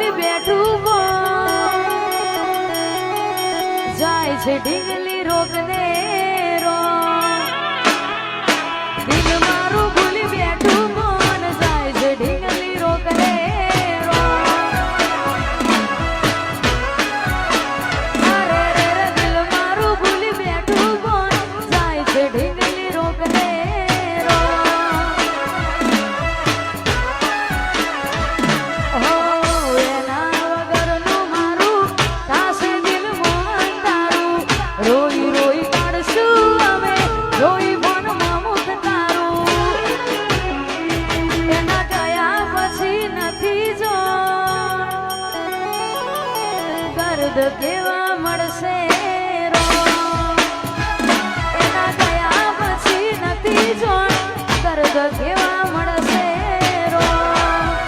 ભૂલી બેઠું જાય છે ઢીંગલી રોગને રો દિલ મારું ભૂલી બેઠું મન જાય છે ઢીંગલી રોગને રો અરે રે દિલ મારું ભૂલી બેઠું મન જાય છે ઢીંગલી રોગને રો હો એના વગરનું મારું તાસે દિલ મોહન તારું રોઈ રોઈ કાઢશું અમે રોઈ મનમાં મુખ તારું એના ગયા પછી નથી જો દર્દ કેવા મળશે